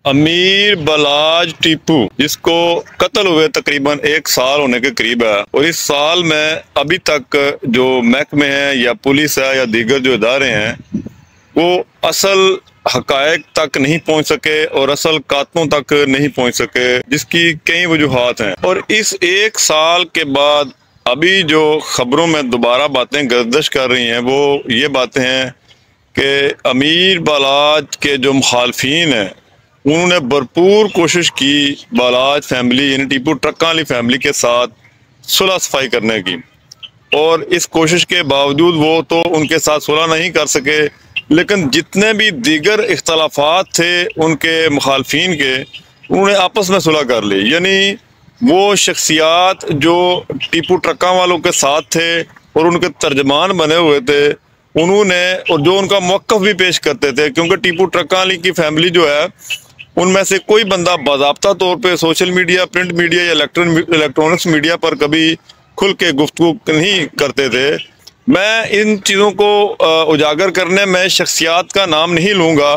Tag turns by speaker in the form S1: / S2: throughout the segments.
S1: अमीर बलाज टीपू जिसको कत्ल हुए तकरीबन 1 साल होने के करीब है, और इस साल में अभी तक जो महकमे हैं या पुलिस है या दीगर जो इदारे हैं वो असल हकायक तक नहीं पहुंच सके और असल कातलों तक नहीं पहुंच सके, जिसकी कई वजूहात हैं। और इस 1 साल के बाद अभी जो खबरों में दोबारा बातें गर्दिश कर रही हैं वो ये बातें हैं कि अमीर बलाज के जो मुखालफीन हैं उन्होंने भरपूर कोशिश की बलाज फैमिली यानी टीपू ट्रक्का वाली फैमिली के साथ सुलह सफाई करने की, और इस कोशिश के बावजूद वो तो उनके साथ सुलह नहीं कर सके, लेकिन जितने भी दीगर इख्तलाफात थे उनके मुखालफीन के, उन्होंने आपस में सुलह कर ली। यानी वो शख्सियात जो टीपू ट्रक्का वालों के साथ थे और उनके तर्जमान बने हुए थे उन्होंने, और जो उनका मौक़िफ़ भी पेश करते थे, क्योंकि टीपू ट्रक्का वाली की फैमिली जो है उनमें से कोई बंदा बाज़ाब्ता तौर पे सोशल मीडिया, प्रिंट मीडिया या इलेक्ट्रॉनिक्स मीडिया पर कभी खुल के गुफ्तगू नहीं करते थे। मैं इन चीज़ों को उजागर करने में शख्सियात का नाम नहीं लूँगा,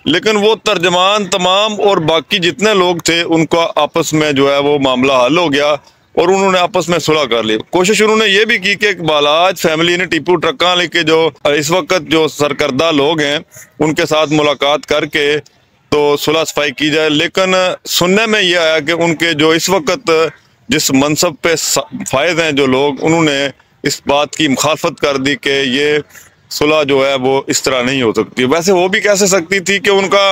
S1: लेकिन वो तर्जमान तमाम और बाकी जितने लोग थे उनका आपस में जो है वो मामला हल हो गया और उन्होंने आपस में सुलह कर ली। कोशिश उन्होंने ये भी की कि बलाज फैमिली ने टीपू ट्रक्का के जो इस वक्त जो सरकर्दा लोग हैं उनके साथ मुलाकात करके तो सुलह सफाई की जाए, लेकिन सुनने में ये आया कि उनके जो इस वक्त जिस मनसब पे फायद हैं जो लोग, उन्होंने इस बात की मुखालफत कर दी कि ये सुलह जो है वो इस तरह नहीं हो सकती। वैसे वो भी कैसे सकती थी कि उनका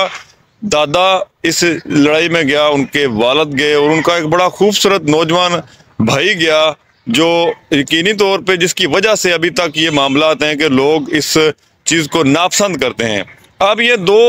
S1: दादा इस लड़ाई में गया, उनके वालिद गए और उनका एक बड़ा खूबसूरत नौजवान भाई गया, जो यकीनी तौर पे जिसकी वजह से अभी तक ये मामलात हैं कि लोग इस चीज़ को नापसंद करते हैं। अब ये दो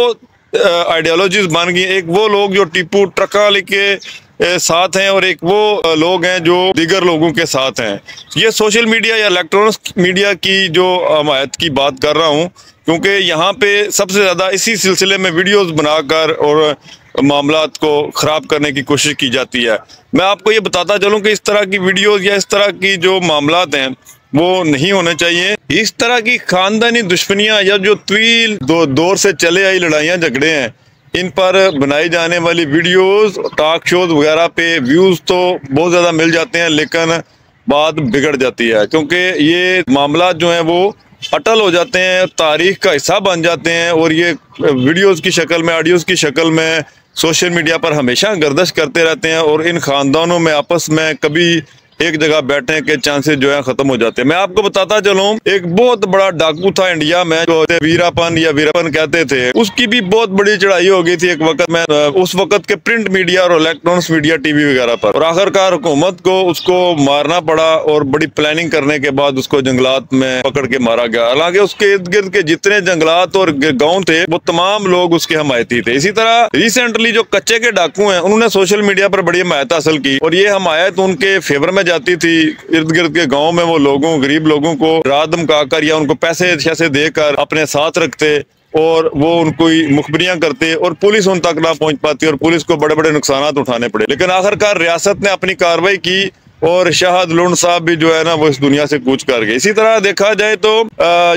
S1: आइडियोलॉजीज बन गई, एक वो लोग जो टीपू ट्रक्का के साथ हैं और एक वो लोग हैं जो दीगर लोगों के साथ हैं। ये सोशल मीडिया या इलेक्ट्रॉनिक्स मीडिया की जो हमायत की बात कर रहा हूँ, क्योंकि यहाँ पे सबसे ज़्यादा इसी सिलसिले में वीडियोस बनाकर और मामलात को ख़राब करने की कोशिश की जाती है। मैं आपको ये बताता चलूँ कि इस तरह की वीडियोस या इस तरह की जो मामलात हैं वो नहीं होने चाहिए। इस तरह की खानदानी दुश्मनियां या जो तवील दौर से चले आई लड़ाइयां झगड़े हैं, इन पर बनाई जाने वाली वीडियोस, टॉक शोज वगैरह पे व्यूज़ तो बहुत ज़्यादा मिल जाते हैं, लेकिन बात बिगड़ जाती है, क्योंकि ये मामला जो हैं वो अटल हो जाते हैं, तारीख का हिस्सा बन जाते हैं, और ये वीडियोज़ की शक्ल में, ऑडियोज़ की शक्ल में सोशल मीडिया पर हमेशा गर्दिश करते रहते हैं, और इन ख़ानदानों में आपस में कभी एक जगह बैठने के चांसेस जो है खत्म हो जाते हैं। मैं आपको बताता चलूं, एक बहुत बड़ा डाकू था इंडिया में जो वीरापन या वीरपन कहते थे, उसकी भी बहुत बड़ी चढ़ाई हो गई थी एक वक्त में, उस वक्त के प्रिंट मीडिया और इलेक्ट्रॉनिक्स मीडिया, टीवी वगैरह पर, और आखिरकार हुकूमत को उसको मारना पड़ा और बड़ी प्लानिंग करने के बाद उसको जंगलात में पकड़ के मारा गया। हालांकि उसके इर्द गिर्द के जितने जंगलात और गाँव थे वो तमाम लोग उसके हमायती थे। इसी तरह रिसेंटली जो कच्चे के डाकू हैं उन्होंने सोशल मीडिया पर बड़ी हमायत हासिल की, और ये हमायत उनके फेवर में जाती थी। इर्द गिर्द के गांव में वो लोगों, गरीब लोगों को रात धमकाकर या उनको पैसे शैसे देकर अपने साथ रखते और वो उनको मुखबरियां करते और पुलिस उन तक ना पहुंच पाती और पुलिस को बड़े बड़े नुकसान उठाने पड़े। लेकिन आखिरकार रियासत ने अपनी कार्रवाई की और शाहद लुंड साहब भी जो है ना वो इस दुनिया से कूच कर गए। इसी तरह देखा जाए तो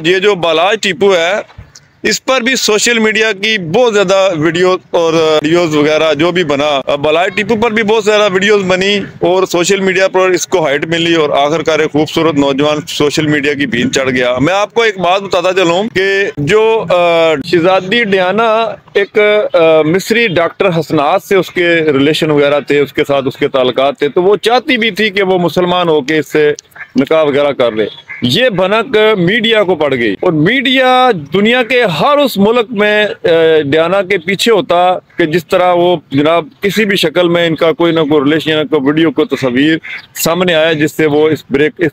S1: ये जो बलाज टीपू है, इस पर भी सोशल मीडिया की बहुत ज्यादा वीडियो और वीडियोस वगैरह जो भी बना, बलाज टीपू पर भी बहुत ज्यादा वीडियोस बनी और सोशल मीडिया पर इसको हाइट मिली और आखिरकार एक खूबसूरत नौजवान सोशल मीडिया की भीड़ चढ़ गया। मैं आपको एक बात बताता चलूं कि जो शहजादी डियाना एक मिस्री डॉक्टर हसनात से उसके रिलेशन वगैरह थे, उसके साथ उसके ताल्लुकात थे, तो वो चाहती भी थी कि वो मुसलमान होके इससे निकाह वगैरह कर ले। ये भनक मीडिया को पड़ गई और मीडिया दुनिया के हर उस मुल्क में डियाना के पीछे होता कि जिस तरह वो जनाब किसी भी शक्ल में इनका कोई ना कोई रिलेशन, कोई वीडियो, को तस्वीर सामने आया जिससे वो इस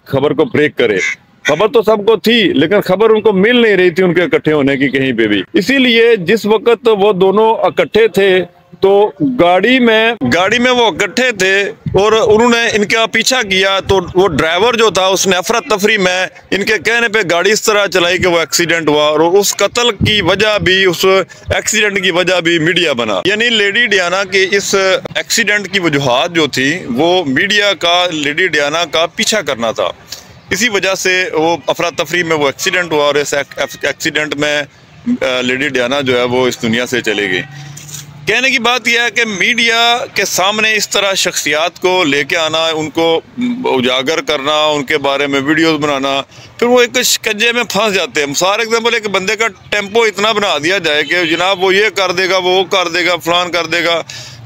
S1: खबर को ब्रेक करे। खबर तो सबको थी लेकिन खबर उनको मिल नहीं रही थी उनके इकट्ठे होने की कहीं पे भी। इसीलिए जिस वक्त वो दोनों इकट्ठे थे तो गाड़ी में वो इकट्ठे थे और उन्होंने इनका पीछा किया, तो वो ड्राइवर जो था उसने अफरा तफरी में इनके कहने पे गाड़ी इस तरह चलाई कि वो एक्सीडेंट हुआ, और उस कत्ल की वजह भी, उस एक्सीडेंट की वजह भी मीडिया बना। यानी लेडी डियाना के इस एक्सीडेंट की वजूहात जो थी वो मीडिया का लेडी डियाना का पीछा करना था। इसी वजह से वो अफरा तफरी में वो एक्सीडेंट हुआ और इस एक्सीडेंट में लेडी डियाना जो है वो इस दुनिया से चली गई। कहने की बात यह है कि मीडिया के सामने इस तरह शख्सियात को लेके आना, उनको उजागर करना, उनके बारे में वीडियोस बनाना, फिर वो एक शिकंजे में फंस जाते हैं। फॉर एग्जाम्पल, एक बंदे का टेम्पो इतना बना दिया जाए कि जनाब वो ये कर देगा, वो कर देगा, फलान कर देगा,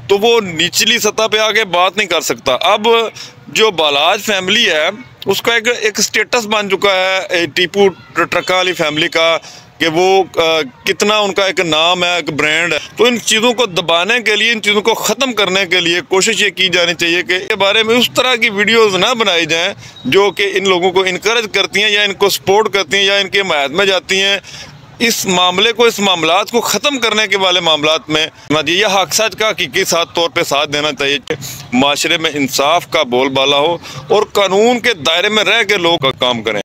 S1: तो वो निचली सतह पे आके बात नहीं कर सकता। अब जो बालाज फैमिली है उसका एक स्टेटस बन चुका है टीपू ट्रक्का वाली फैमिली का, कि वो कितना उनका एक नाम है, एक ब्रांड है। तो इन चीज़ों को दबाने के लिए, इन चीज़ों को ख़त्म करने के लिए कोशिश ये की जानी चाहिए कि इसके बारे में उस तरह की वीडियोस ना बनाई जाएं जो कि इन लोगों को इनकरेज करती हैं या इनको सपोर्ट करती हैं या इनके हिमायत में जाती हैं। इस मामले को, इस मामलात को ख़त्म करने के वाले मामलात में या हक सच का हकीकी तौर पे साथ देना चाहिए। माशरे में इंसाफ का बोलबाला हो और कानून के दायरे में रह के लोग काम करें।